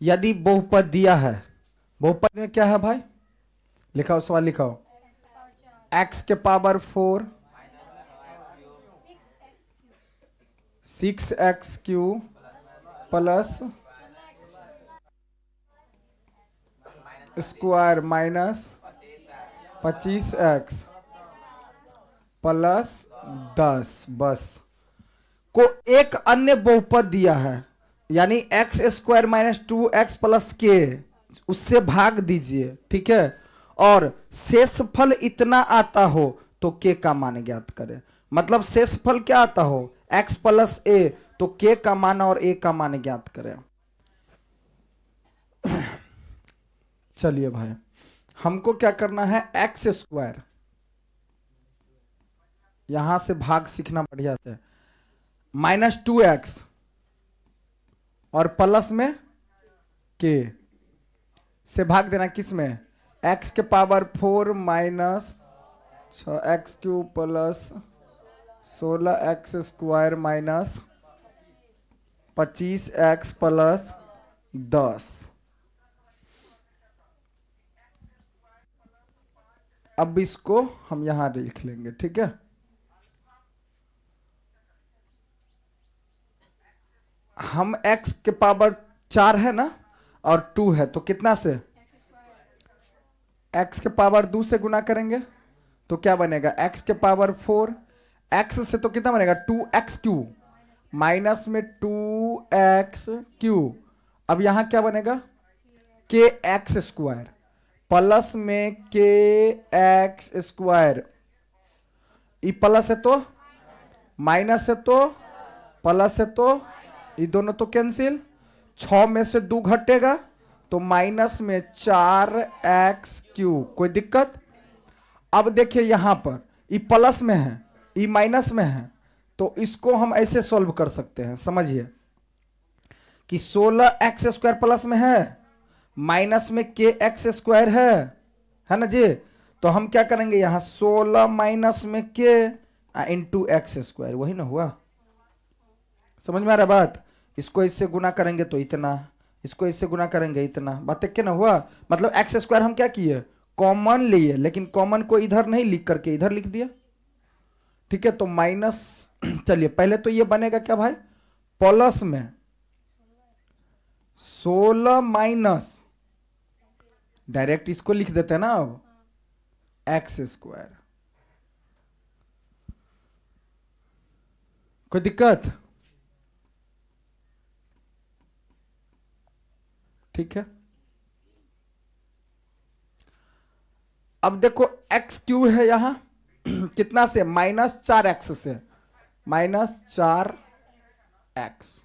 यदि बहुपद दिया है, बहुपद में क्या है भाई, लिखाओ सवाल लिखाओ। x के power 4 6x³ plus square minus 25x plus 10 बस को एक अन्य बहुपद दिया है, यानी x² माइनस 2x प्लस के, उससे भाग दीजिए, ठीक है। और शेषफल इतना आता हो तो के का मान ज्ञात करें। मतलब शेषफल क्या आता हो, x प्लस ए, तो के का मान और ए का मान ज्ञात करें। चलिए भाई, हमको क्या करना है, x², यहां से भाग सीखना बढ़िया से, माइनस 2x और प्लस में के से भाग देना किस में, x के power 4 minus 6x³ plus 16x² minus 25x plus 10। अब इसको हम यहां लिख लेंगे, ठीक है। हम x के पावर 4 है ना और 2 है, तो कितना से, x के पावर 2 से गुना करेंगे तो क्या बनेगा, x के पावर 4, x से तो कितना बनेगा 2x³ माइनस में 2x³ अब यहां क्या बनेगा kx² प्लस में kx², ये प्लस है तो माइनस है तो प्लस है तो ये दोनों तो कैंसिल, 6 में से 2 घटेगा तो माइनस में 4x³, कोई दिक्कत। अब देखिए यहां पर ये प्लस में है, ये माइनस में है, तो इसको हम ऐसे सॉल्व कर सकते हैं, समझिए कि 16x² प्लस में है, माइनस में kx² है ना जी। तो हम क्या करेंगे, यहां 16 माइनस में k इंटू x², वही ना हुआ, समझ में आ रहा बात। इसको इससे गुना करेंगे तो इतना, इसको इससे गुना करेंगे इतना, बात क्या ना हुआ। मतलब x² हम क्या किए, कॉमन लिए, लेकिन कॉमन को इधर नहीं लिख करके इधर लिख दिया, ठीक है। तो माइनस चलिए पहले तो ये बनेगा क्या भाई, प्लस में 16 माइनस, डायरेक्ट इसको लिख देते हैं ना अब, x², कोई दिक्कत, ठीक है। अब देखो x³ है यहां कितना से, -4x से, -4x,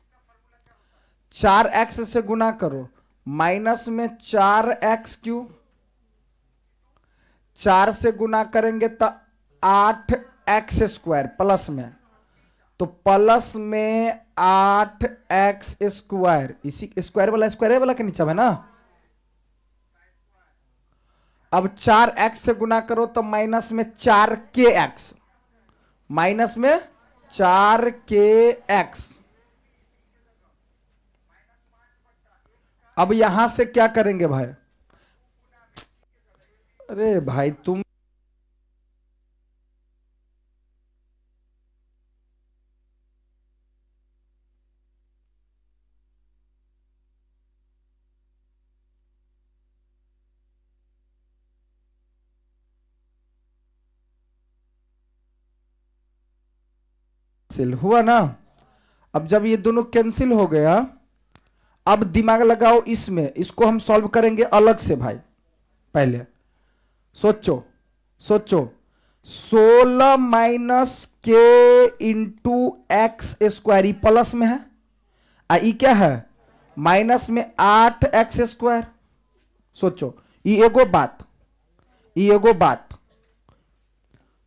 4x से गुना करो, माइनस में 4x³, 4 से गुना करेंगे तो 8x² प्लस में, तो प्लस में 8x², इसी स्क्वायर वाला के नीचे है ना। अब 4x से गुना करो तो माइनस में 4kx, माइनस में 4kx। अब यहां से क्या करेंगे भाई, अरे भाई तुम हुआ ना। अब जब ये दोनों कैंसिल हो गया, अब दिमाग लगाओ इसमें, इसको हम सॉल्व करेंगे अलग से भाई। पहले सोचो सोचो, 16 माइनस के इंटू x² प्लस में है, ई क्या है माइनस में 8x²। सोचो ये एगो बात, ये एगो बात,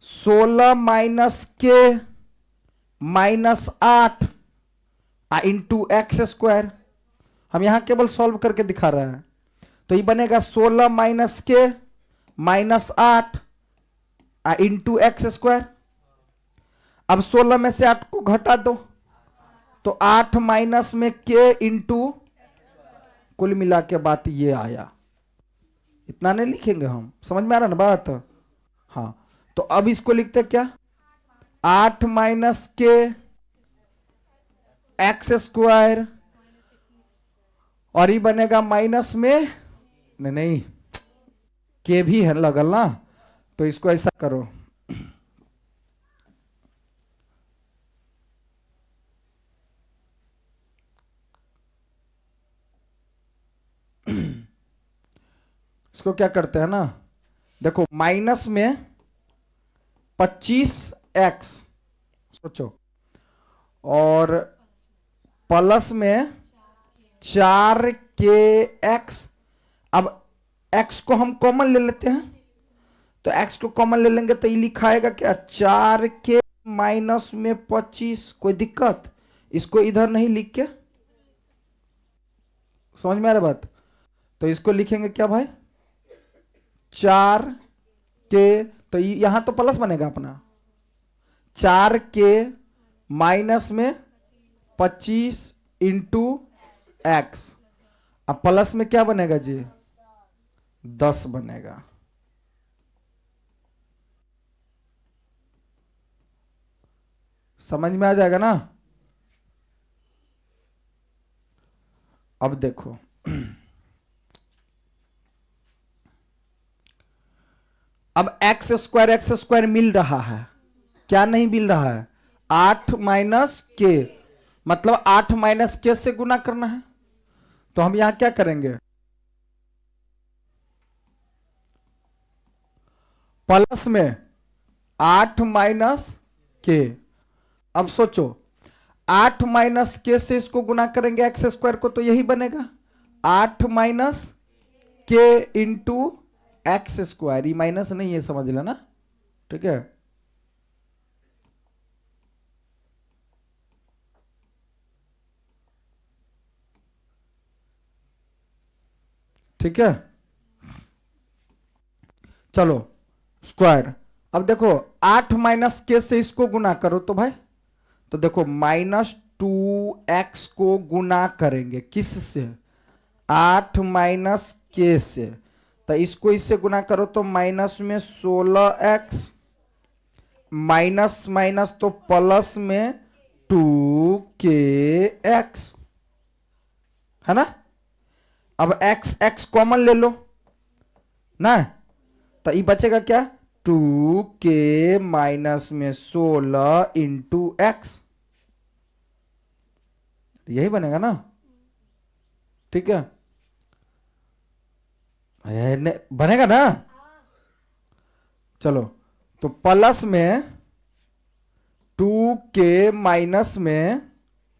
16 माइनस के माइनस 8 इंटू x², हम यहां केवल सॉल्व करके दिखा रहे हैं। तो ये बनेगा 16 माइनस के माइनस 8 इंटू x²। अब 16 में से 8 को घटा दो तो 8 माइनस में के इंटू कुल मिला के बात ये आया। इतना नहीं लिखेंगे हम, समझ में आ रहा ना बात? हाँ, तो अब इसको लिखते क्या, 8 माइनस के एक्स स्क्वायर, और ये बनेगा माइनस में नहीं के भी है लगल ना, तो इसको ऐसा करो, इसको क्या करते हैं ना, देखो माइनस में 25x, सोचो, और प्लस में 4kx। अब x को हम कॉमन ले लेते हैं, तो x को कॉमन ले लेंगे तो ये लिखाएगा क्या, 4k माइनस में 25। कोई दिक्कत? इसको इधर नहीं लिख के, समझ में आ रहा बात? तो इसको लिखेंगे क्या भाई, 4k, तो यहां तो प्लस बनेगा अपना, 4k माइनस में 25 इंटू एक्स, अब प्लस में क्या बनेगा जी, 10 बनेगा। समझ में आ जाएगा ना? अब देखो अब एक्स स्क्वायर मिल रहा है, क्या नहीं मिल रहा है, 8 माइनस के, मतलब 8 माइनस के से गुना करना है। तो हम यहां क्या करेंगे, प्लस में 8 माइनस के, अब सोचो 8 माइनस के से इसको गुना करेंगे एक्स स्क्वायर को, तो यही बनेगा 8 माइनस के इंटू एक्स स्क्वायर, ये माइनस नहीं है, समझ लेना, ठीक है। ठीक है, चलो स्क्वायर। अब देखो 8 माइनस के से इसको गुना करो तो भाई, तो देखो -2x को गुना करेंगे किस से, 8 माइनस के से, तो इसको इससे गुना करो तो माइनस में 16x, माइनस माइनस तो प्लस में 2kx, है ना। अब x x कॉमन ले लो ना, तो ये बचेगा क्या, 2k माइनस में 16 इंटू एक्स, यही बनेगा ना, ठीक है, बनेगा ना। चलो, तो प्लस में 2k माइनस में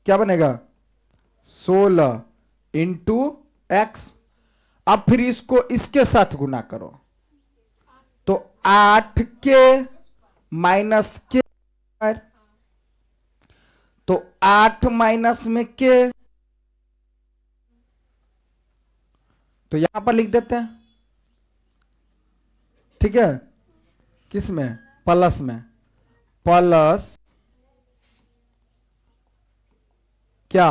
क्या बनेगा, 16 इंटू एक्स। अब फिर इसको इसके साथ गुना करो, तो 8k माइनस के, तो 8 माइनस में के, तो यहां पर लिख देते हैं, ठीक है, किस में, प्लस में, प्लस क्या,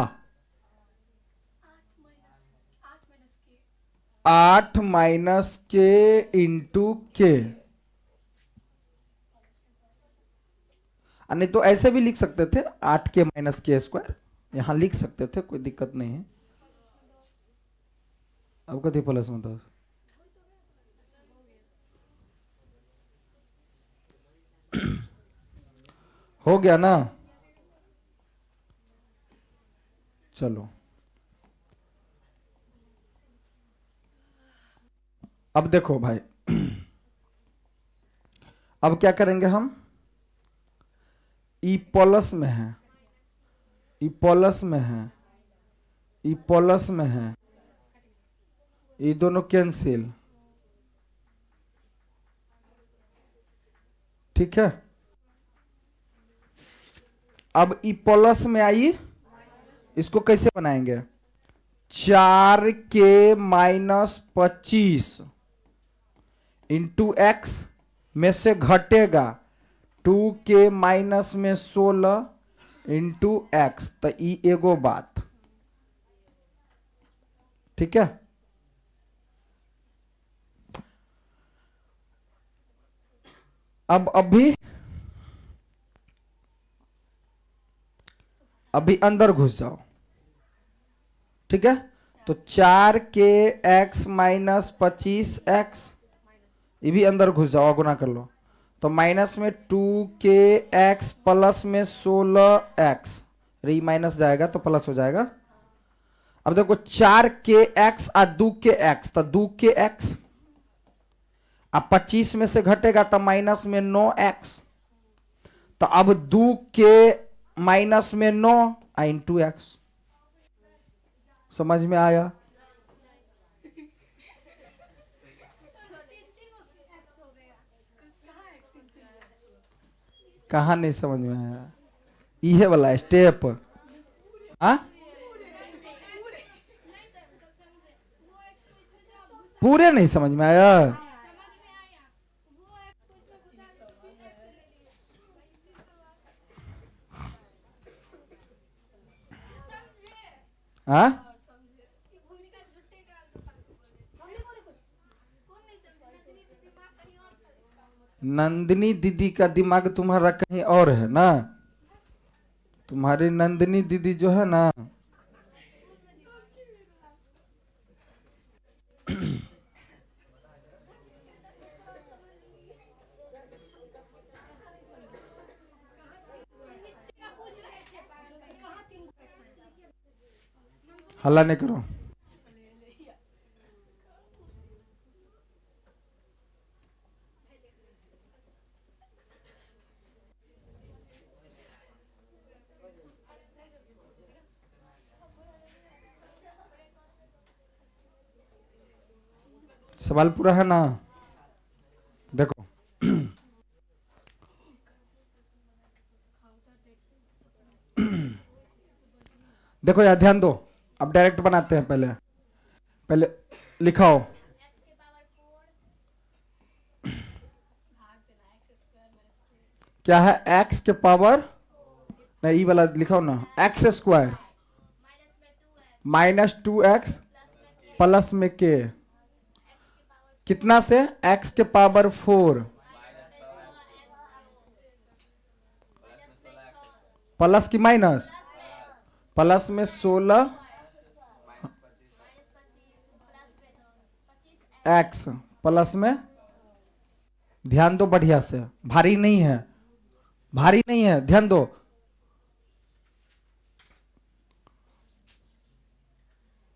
8 माइनस के इंटू के, नहीं तो ऐसे भी लिख सकते थे, 8k माइनस के स्क्वायर, यहां लिख सकते थे, कोई दिक्कत नहीं है। अब कथी प्लस में 10, हो गया ना। चलो अब देखो भाई, अब क्या करेंगे हम, ई प्लस में है, ई प्लस में है, ई प्लस में है, ये दोनों कैंसिल, ठीक है। अब ई प्लस में आई, इसको कैसे बनाएंगे, 4k माइनस 25 इंटू एक्स में से घटेगा 2k माइनस में 16 इंटू एक्स, तो ई एगो बात, ठीक है। अब अभी अंदर घुस जाओ, ठीक है। तो 4 के एक्स माइनस 25x, ये भी अंदर घुस जाओ, गुना कर लो। तो माइनस में 2 के एक्स प्लस में 16x, री माइनस जाएगा तो प्लस हो जाएगा। अब देखो 4 के एक्स और 2 के एक्स, तो 2 के एक्स अब 25 में से घटेगा तो माइनस में 9x, तो अब 2 के माइनस में 9 इंटू एक्स। समझ में आया? कहा नहीं समझ में आया? ये वाला स्टेप, हाँ पूरे नहीं समझ में आया? हाँ नंदिनी दीदी का दिमाग तुम्हारा कहीं और है ना। तुम्हारी नंदिनी दीदी जो है ना, हल्ला नहीं करो। सवाल पूरा है ना? देखो देखो यार ध्यान दो, अब डायरेक्ट बनाते हैं। पहले पहले लिखाओ, क्या है x के पावर, नहीं ये वाला लिखाओ ना, x square minus 2x plus में k, कितना से x के पावर 4 प्लस की माइनस, प्लस में 16 x प्लस में, ध्यान दो बढ़िया से, भारी नहीं है, भारी नहीं है, ध्यान दो।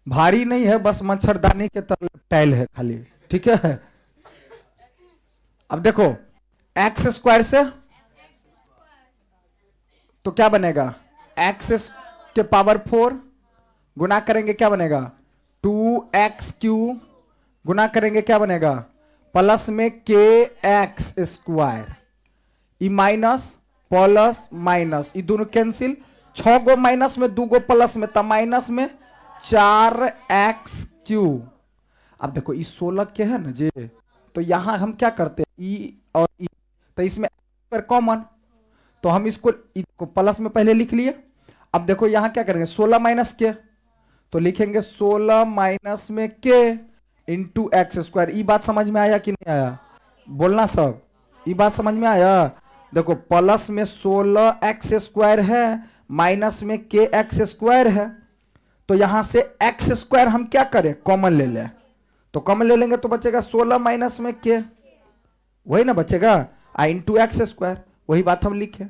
भारी नहीं है, बस मच्छरदानी के तरह टाइल है खाली, ठीक है। अब देखो एक्स स्क्वायर से तो क्या बनेगा, एक्स के पावर 4 गुना करेंगे क्या बनेगा, 2x³ गुना करेंगे क्या बनेगा, प्लस में के x square, E minus plus minus, ये दोनों कैंसिल, 6 गो माइनस में 2 गो प्लस में, तब माइनस में 4x³। अब देखो ये 16 के है ना जी, तो यहां हम क्या करते हैं, ई और ई, तो इसमें कॉमन, तो हम इसको प्लस में पहले लिख लिए। अब देखो यहां क्या करेंगे, 16 माइनस के, तो लिखेंगे 16 माइनस में के इंटू एक्स स्क्वायर। ये बात समझ में आया कि नहीं आया, बोलना सब, ये बात समझ में आया? देखो प्लस में 16x स्क्वायर है, माइनस में के एक्स स्क्वायर है, तो यहां से एक्स स्क्वायर हम क्या करें, कॉमन ले लें, तो कॉमन ले लेंगे तो बचेगा 16 माइनस में के, वही ना बचेगा, इंटू एक्स स्क्वायर, वही बात हम लिखे।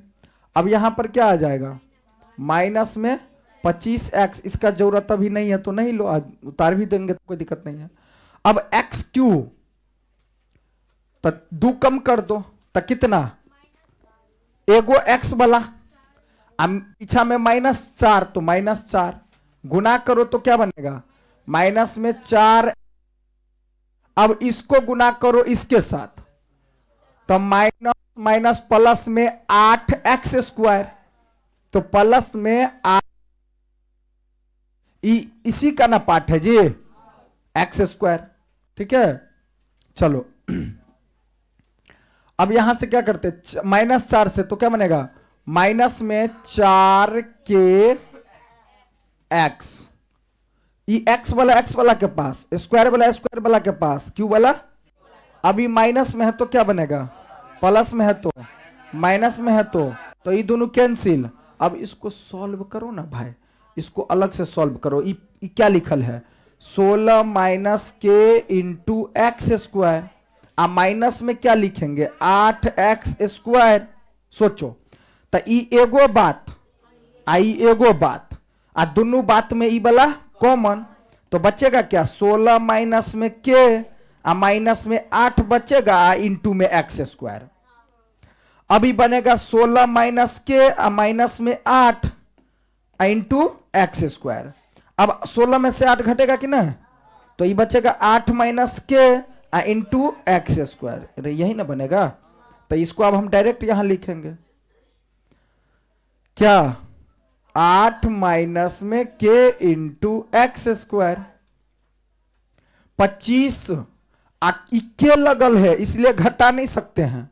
अब यहां पर क्या आ जाएगा, माइनस में 25x, इसका जरूरत अभी नहीं है तो नहीं लो, उतार भी देंगे तो कोई दिक्कत नहीं है। अब x³ तो 2 कम कर दो तो कितना, एगो x वाला, पीछा में -4 तो -4 गुना करो तो क्या बनेगा, माइनस में 4, अब इसको गुना करो इसके साथ, तो माइनस माइनस प्लस में 8x स्क्वायर, तो प्लस में 8, इसी का ना पार्ट है जी एक्स स्क्वायर, ठीक है। चलो अब यहां से क्या करते, -4 से तो क्या बनेगा, माइनस में 4 के एक्स, ई एक्स वाला के पास, स्क्वायर वाला के पास, क्यू वाला। अभी माइनस में है तो क्या बनेगा, प्लस में है तो माइनस में है तो ये दोनों कैंसिल। अब इसको सॉल्व करो ना भाई, इसको अलग से सॉल्व करो। ये क्या लिखल है, 16 माइनस के इंटू एक्स स्क्वायर। माइनस में क्या लिखेंगे, 8x स्क्वायर। सोचो तो ई एगो बात आई एगो बात, दोनों बात में ई वाला कॉमन, तो बचेगा क्या, 16 माइनस में के माइनस में 8 बचेगा, इंटू में एक्स स्क्वायर। अभी बनेगा 16 माइनस के माइनस में 8 इंटू एक्स स्क्वायर। अब 16 में से 8 घटेगा कि ना, तो ये बचेगा 8 माइनस के इंटू एक्स स्क्वायर। अरे यही ना बनेगा, तो इसको अब हम डायरेक्ट यहां लिखेंगे क्या, 8 माइनस में के इंटू एक्स स्क्वायर। 25 के लगल है इसलिए घटा नहीं सकते हैं,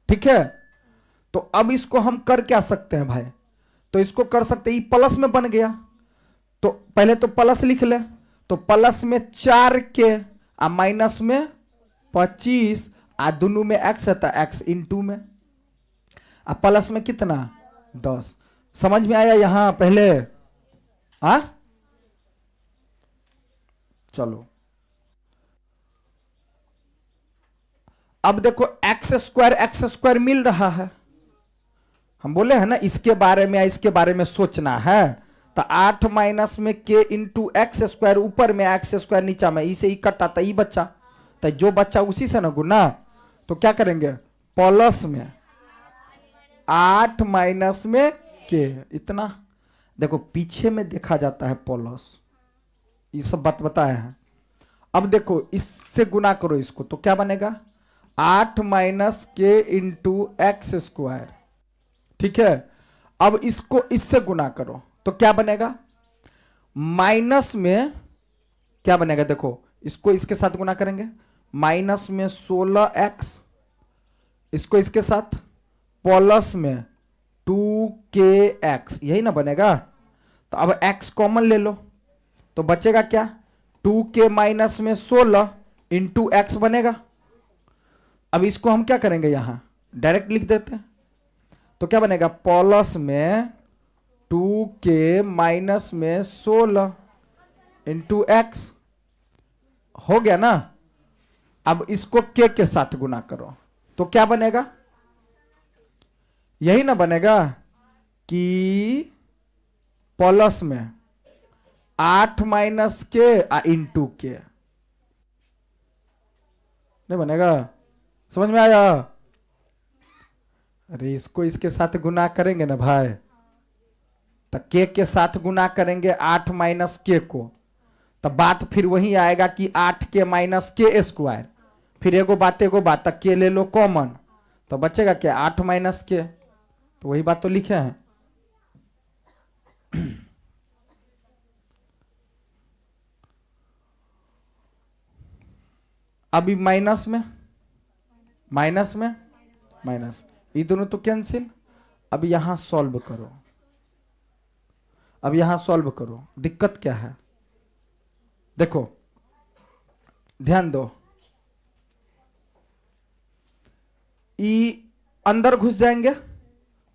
ठीक है। तो अब इसको हम कर क्या सकते हैं भाई, तो इसको कर सकते हैं, प्लस में बन गया तो पहले तो प्लस लिख ले, तो प्लस में 4 के माइनस में 25 दोनों में एक्स है तो एक्स इंटू में प्लस में कितना 10। समझ में आया यहां पहले, चलो अब देखो एक्स स्क्वायर मिल रहा है। हम बोले हैं ना इसके बारे में या इसके बारे में सोचना है, तो 8 माइनस में के इंटू एक्स स्क्वायर, ऊपर में एक्स स्क्वायर नीचा में, इसे इकट्ठा तो ई बच्चा, तो जो बच्चा उसी से ना गुना, तो क्या करेंगे प्लस में 8 माइनस में के इतना। देखो पीछे में देखा जाता है प्लस, ये सब बात बताए हैं। अब देखो इससे गुना करो इसको, तो क्या बनेगा 8 माइनस के इंटू एक्स स्क्वायर, ठीक है। अब इसको इससे गुना करो तो क्या बनेगा, माइनस में क्या बनेगा, देखो इसको इसके साथ गुना करेंगे, माइनस में 16x, इसको इसके साथ प्लस में 2kx, यही ना बनेगा। तो अब x कॉमन ले लो तो बचेगा क्या, 2k माइनस में 16 इंटू एक्स बनेगा। अब इसको हम क्या करेंगे, यहां डायरेक्ट लिख देते हैं, तो क्या बनेगा प्लस में 2k माइनस में 16 इंटू एक्स, हो गया ना। अब इसको k के साथ गुना करो तो क्या बनेगा, यही ना बनेगा कि प्लस में 8 माइनस के इंटू के, नहीं बनेगा, समझ में आया। अरे इसको इसके साथ गुना करेंगे ना भाई, तो के साथ गुना करेंगे 8 माइनस के को, तो बात फिर वही आएगा कि 8k माइनस के स्क्वायर, फिर एगो बात के ले लो कॉमन, तो बचेगा क्या 8 माइनस के, तो वही बात तो लिखे हैं। अभी माइनस में माइनस, ये दोनों तो कैंसिल। अब यहां सॉल्व करो, अब यहां सॉल्व करो, दिक्कत क्या है देखो, ध्यान दो, ई अंदर घुस जाएंगे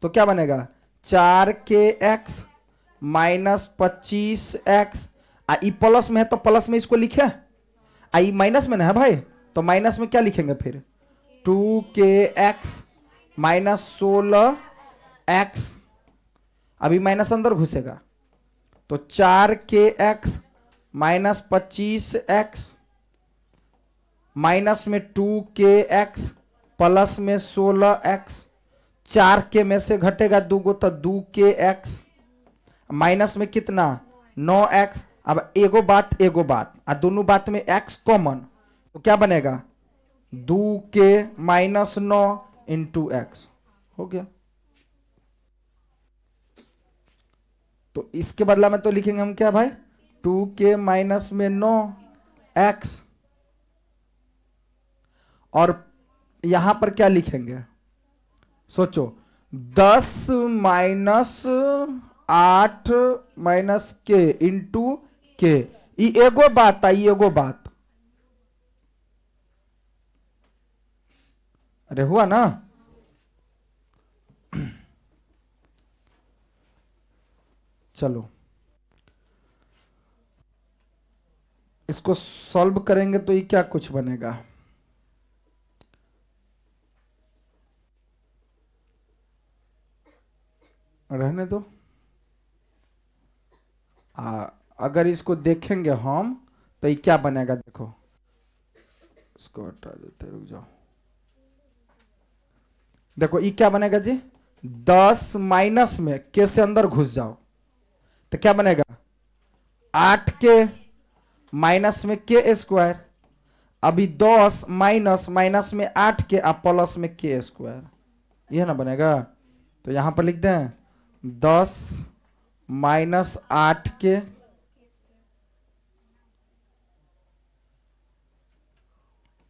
तो क्या बनेगा 4kx minus 25x, E plus में है तो प्लस में इसको लिखे, आई माइनस में ना है भाई, तो माइनस में क्या लिखेंगे फिर 2kx माइनस 16x, अभी माइनस अंदर घुसेगा तो 4kx माइनस 25x माइनस में 2kx प्लस में 16x, 4k में से घटेगा 2 गो तो 2kx माइनस में कितना 9x। अब एगो बात दोनों बात में x कॉमन, तो क्या बनेगा 2k माइनस 9 इंटू एक्स, हो गया। तो इसके बदला में तो लिखेंगे हम क्या भाई 2k माइनस में 9x, और यहां पर क्या लिखेंगे सोचो 10 माइनस 8 माइनस के इंटू के। ई एगो बात आई, एगो बात। अरे हुआ ना। चलो इसको सॉल्व करेंगे तो ये क्या कुछ बनेगा। रहने दो। अगर इसको देखेंगे हम तो ये क्या बनेगा, देखो इसको हटा देते, रुक जाओ। देखो ये क्या बनेगा जी, 10 माइनस में के से अंदर घुस जाओ तो क्या बनेगा, 8 के माइनस में के स्क्वायर। अभी 10 माइनस माइनस में 8 के आप प्लस में के स्क्वायर, यह ना बनेगा। तो यहां पर लिख दें 10 माइनस 8 के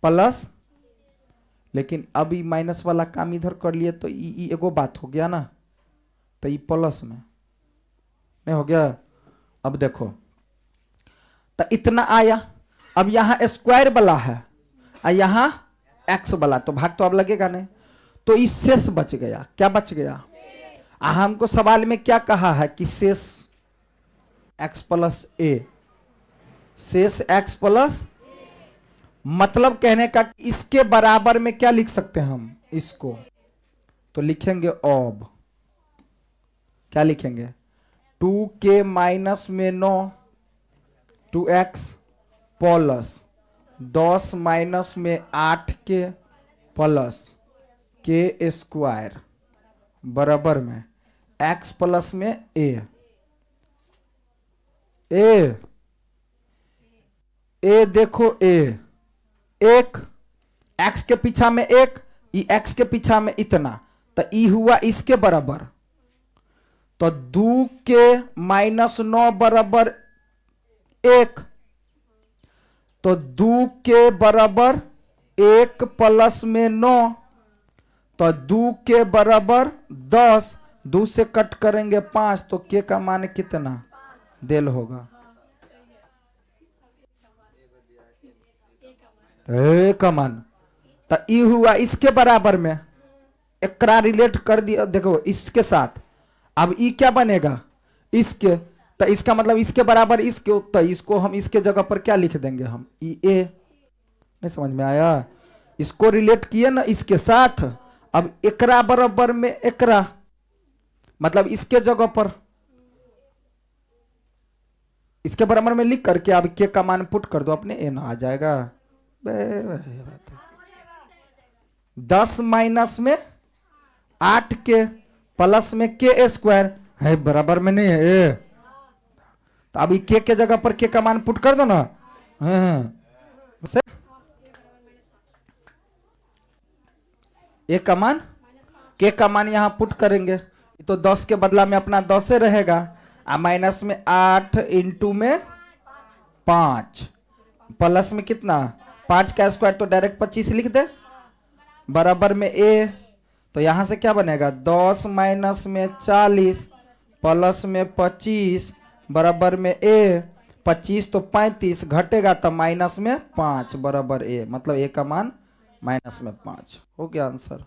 प्लस, लेकिन अभी माइनस वाला काम इधर कर लिए तो ई एगो बात हो गया ना, तो ये प्लस में नहीं हो गया। अब देखो तो इतना आया, अब यहां स्क्वायर वाला है और यहां एक्स वाला, तो भाग तो अब लगेगा नहीं, तो इस शेष बच गया। क्या बच गया, हमको सवाल में क्या कहा है कि शेष एक्स प्लस ए, शेष एक्स प्लस, मतलब कहने का इसके बराबर में क्या लिख सकते हैं हम इसको, तो लिखेंगे अब क्या लिखेंगे, 2k माइनस में 9 2x प्लस 10 माइनस में 8k प्लस के स्क्वायर बराबर में x प्लस में ए देखो एक x के पीछा में एक, x के पीछा में इतना, तो ई हुआ इसके बराबर। तो 2k माइनस 9 बराबर 1, तो 2k बराबर 1 प्लस में 9, तो 2k बराबर 10, 2 से कट करेंगे 5, तो k का मान कितना देल होगा, ए का मान। तो ई हुआ इसके बराबर में, एकरा रिलेट कर दिया देखो इसके साथ। अब ई क्या बनेगा इसके, तो इसका मतलब इसके बराबर इसके, तो इसको हम इसके जगह पर क्या लिख देंगे हम ई ए। नहीं समझ में आया, इसको रिलेट किए ना इसके साथ। अब एकरा बराबर में एकरा, मतलब इसके जगह पर इसके बराबर में लिख करके अब के का मान पुट कर दो, अपने ए ना आ जाएगा। 10 माइनस में 8 के प्लस में के स्क्वायर है, बराबर में नहीं है ए, तो अभी के जगह पर के का मान पुट कर दो ना। ए का मान, के का मान यहां पुट करेंगे तो 10 के बदला में अपना 10 रहेगा, आ माइनस में 8 इंटू में 5 प्लस में कितना 5 का स्क्वायर, तो डायरेक्ट 25 लिख दे बराबर में ए। तो यहां से क्या बनेगा 10 माइनस में 40 प्लस में 25 बराबर में ए, 25 तो 35 घटेगा तो माइनस में 5 बराबर ए, मतलब ए का मान माइनस में 5 हो गया आंसर।